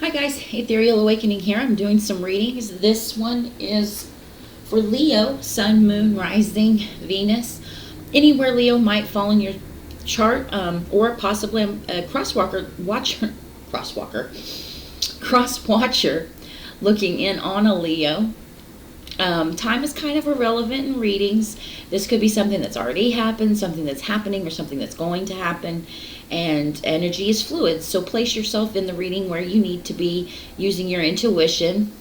Hi guys, Ethereal Awakening here. I'm doing some readings. This one is for Leo, Sun, Moon, Rising, Venus. Anywhere Leo might fall in your chart, or possibly a cross watcher looking in on a Leo. Time is kind of irrelevant in readings. This could be something that's already happened, something that's happening, or something that's going to happen. And energy is fluid, so place yourself in the reading where you need to be using your intuition.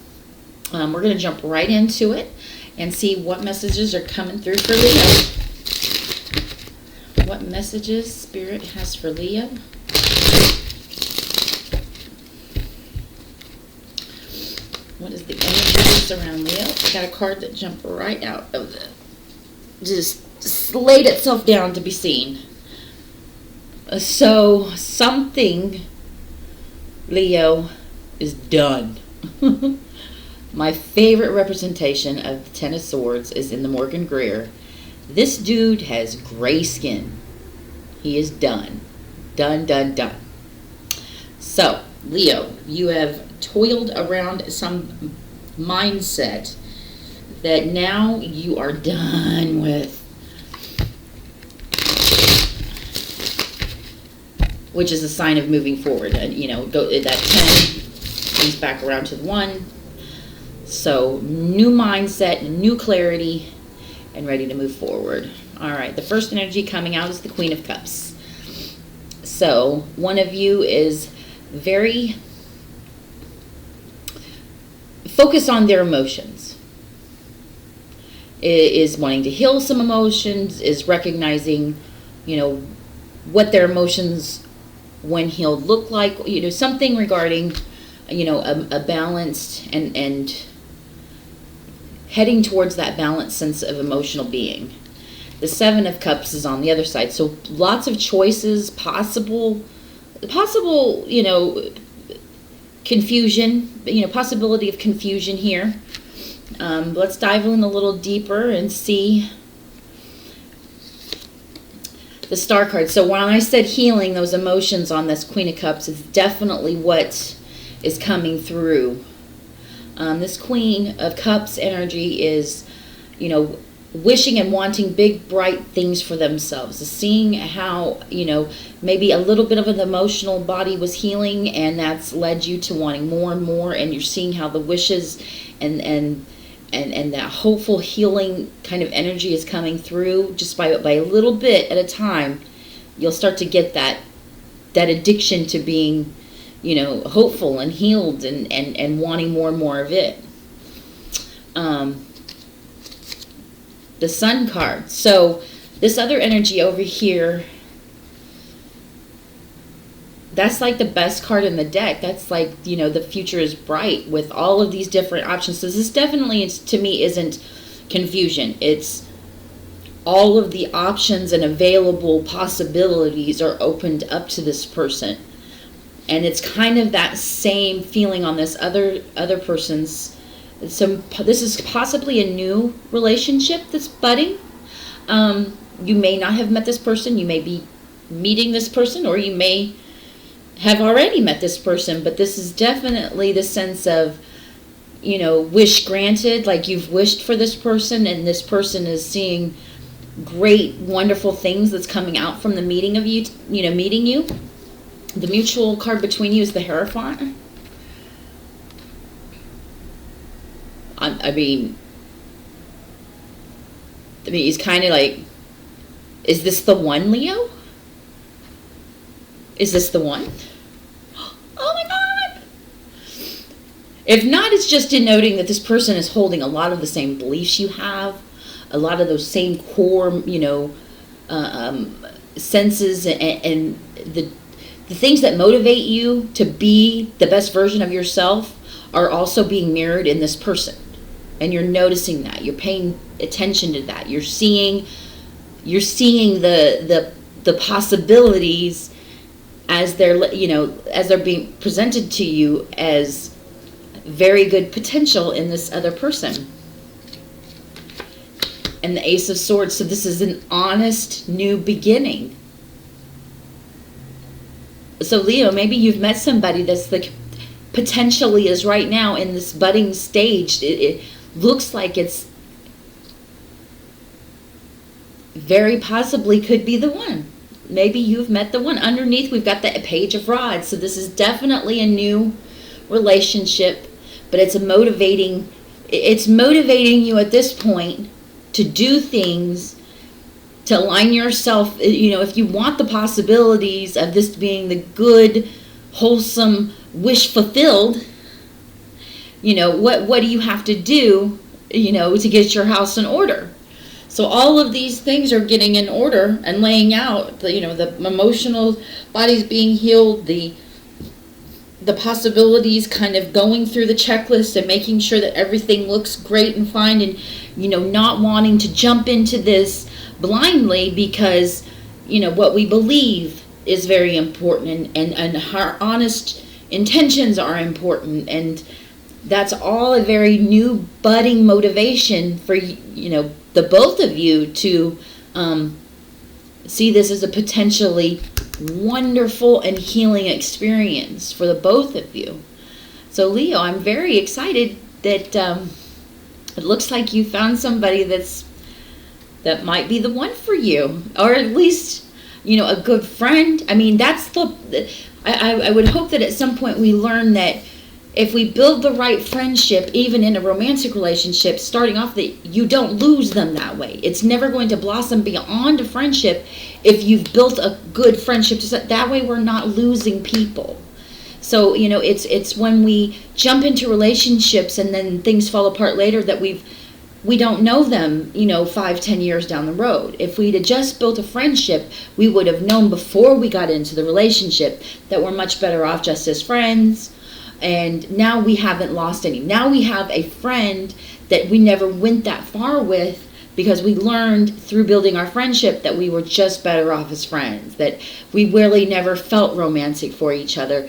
We're going to jump right into it and see what messages are coming through for Leo. What messages Spirit has for Leo. What is the energy around Leo? I got a card that jumped right out of the... just laid itself down to be seen. So, something, Leo, is done. My favorite representation of the Ten of Swords is in the Morgan Greer. This dude has gray skin. He is done. Done, done, done. So, Leo, you have toiled around some mindset that now you are done with. Which is a sign of moving forward. And, go that 10 comes back around to the 1. So, new mindset, new clarity, and ready to move forward. All right, the first energy coming out is the Queen of Cups. So, one of you is very focused on their emotions. Is wanting to heal some emotions, is recognizing, what their emotions when healed look like, something regarding, a balanced and heading towards that balanced sense of emotional being. The Seven of Cups is on the other side. So lots of choices, possible, confusion, possibility of confusion here. Let's dive in a little deeper and see the Star card. So when I said healing those emotions on this Queen of Cups, is definitely what is coming through. This Queen of Cups energy is, wishing and wanting big, bright things for themselves. Seeing how, maybe a little bit of an emotional body was healing, and that's led you to wanting more and more, and you're seeing how the wishes and that hopeful healing kind of energy is coming through just by a little bit at a time. You'll start to get that addiction to being, hopeful and healed and wanting more and more of it. The Sun card. So this other energy over here, that's like the best card in the deck. That's like, the future is bright with all of these different options. So this definitely, to me, isn't confusion. It's all of the options and available possibilities are opened up to this person. And it's kind of that same feeling on this other person's. So this is possibly a new relationship that's budding. You may not have met this person. You may be meeting this person, or you may have already met this person, but this is definitely the sense of, wish granted, like you've wished for this person, and this person is seeing great, wonderful things that's coming out from the meeting of you, meeting you. The mutual card between you is the Hierophant. I mean, he's kind of like, is this the one, Leo? Is this the one? Oh my God! If not, it's just denoting that this person is holding a lot of the same beliefs you have, a lot of those same core, senses and the things that motivate you to be the best version of yourself are also being mirrored in this person. And you're noticing that. You're paying attention to that. You're seeing the possibilities as they're, as they're being presented to you as very good potential in this other person. And the Ace of Swords. So this is an honest new beginning. So Leo, maybe you've met somebody that's like potentially is right now in this budding stage. It looks like it's very possibly could be the one. Maybe you've met the one. Underneath, we've got the Page of Rods. So this is definitely a new relationship, but it's motivating you at this point to do things, to align yourself. If you want the possibilities of this being the good, wholesome, wish fulfilled, what do you have to do, to get your house in order? So all of these things are getting in order and laying out. The emotional body's being healed, the possibilities, kind of going through the checklist and making sure that everything looks great and fine, and not wanting to jump into this blindly, because what we believe is very important, and our honest intentions are important, and that's all a very new budding motivation for the both of you to see this as a potentially wonderful and healing experience for the both of you. So Leo, I'm very excited that it looks like you found somebody that might be the one for you, or at least a good friend. I mean, that's I would hope that at some point we learn that if we build the right friendship, even in a romantic relationship, starting off, that you don't lose them that way. It's never going to blossom beyond a friendship if you've built a good friendship. That way we're not losing people. So, it's when we jump into relationships and then things fall apart later that we don't know them, 5-10 years down the road. If we'd have just built a friendship, we would have known before we got into the relationship that we're much better off just as friends. And now we haven't lost any. Now we have a friend that we never went that far with, because we learned through building our friendship that we were just better off as friends, that we really never felt romantic for each other,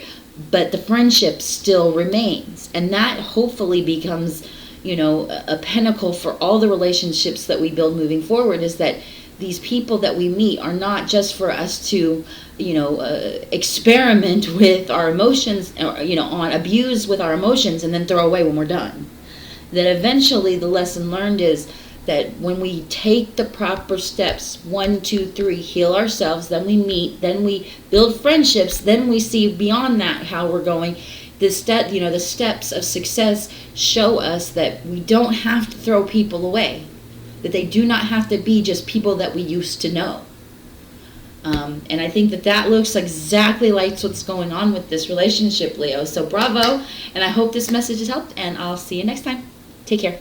but the friendship still remains. And that hopefully becomes, a pinnacle for all the relationships that we build moving forward, is that these people that we meet are not just for us to experiment with our emotions, or abuse with our emotions and then throw away when we're done. That eventually the lesson learned is that when we take the proper steps, 1, 2, 3, heal ourselves, then we meet, then we build friendships, then we see beyond that how we're going. The steps of success show us that we don't have to throw people away, that they do not have to be just people that we used to know. And I think that looks exactly like what's going on with this relationship, Leo. So bravo, and I hope this message has helped, and I'll see you next time. Take care.